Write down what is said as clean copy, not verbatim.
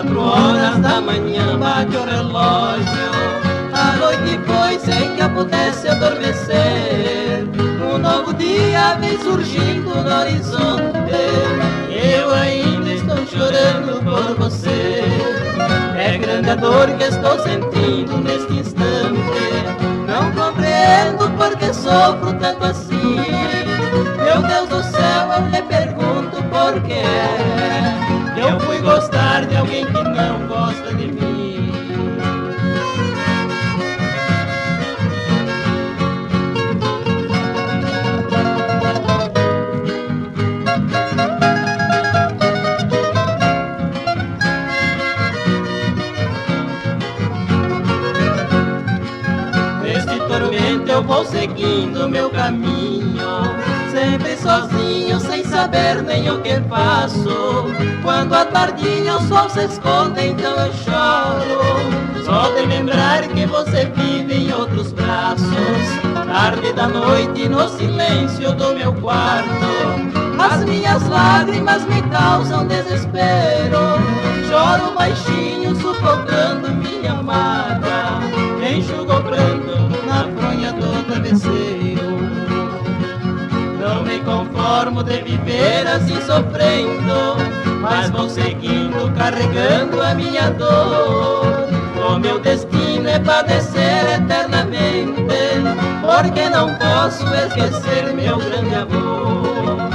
4 horas da manhã bate o relógio. A noite foi sem que eu pudesse adormecer. Um novo dia vem surgindo no horizonte. Eu ainda estou chorando por você. É grande a dor que estou sentindo neste instante. Não compreendo porque sofro tanto assim. Meu Deus do céu, eu lhe pergunto por que eu fui gostar de alguém que não gosta de mim. Neste tormento eu vou seguindo meu caminho, sempre sozinho, sem saber nem o que faço. Quando à tardinha o sol se esconde, então eu choro, só de lembrar que você vive em outros braços. Tarde da noite, no silêncio do meu quarto, as minhas lágrimas me causam desespero. Choro baixinho, sufocando minha mágoa, enxugo o pranto na fronha do travesseiro. Não me conformo de viver assim sofrendo, mas vou seguindo carregando a minha dor. O meu destino é padecer eternamente, porque não posso esquecer meu grande amor.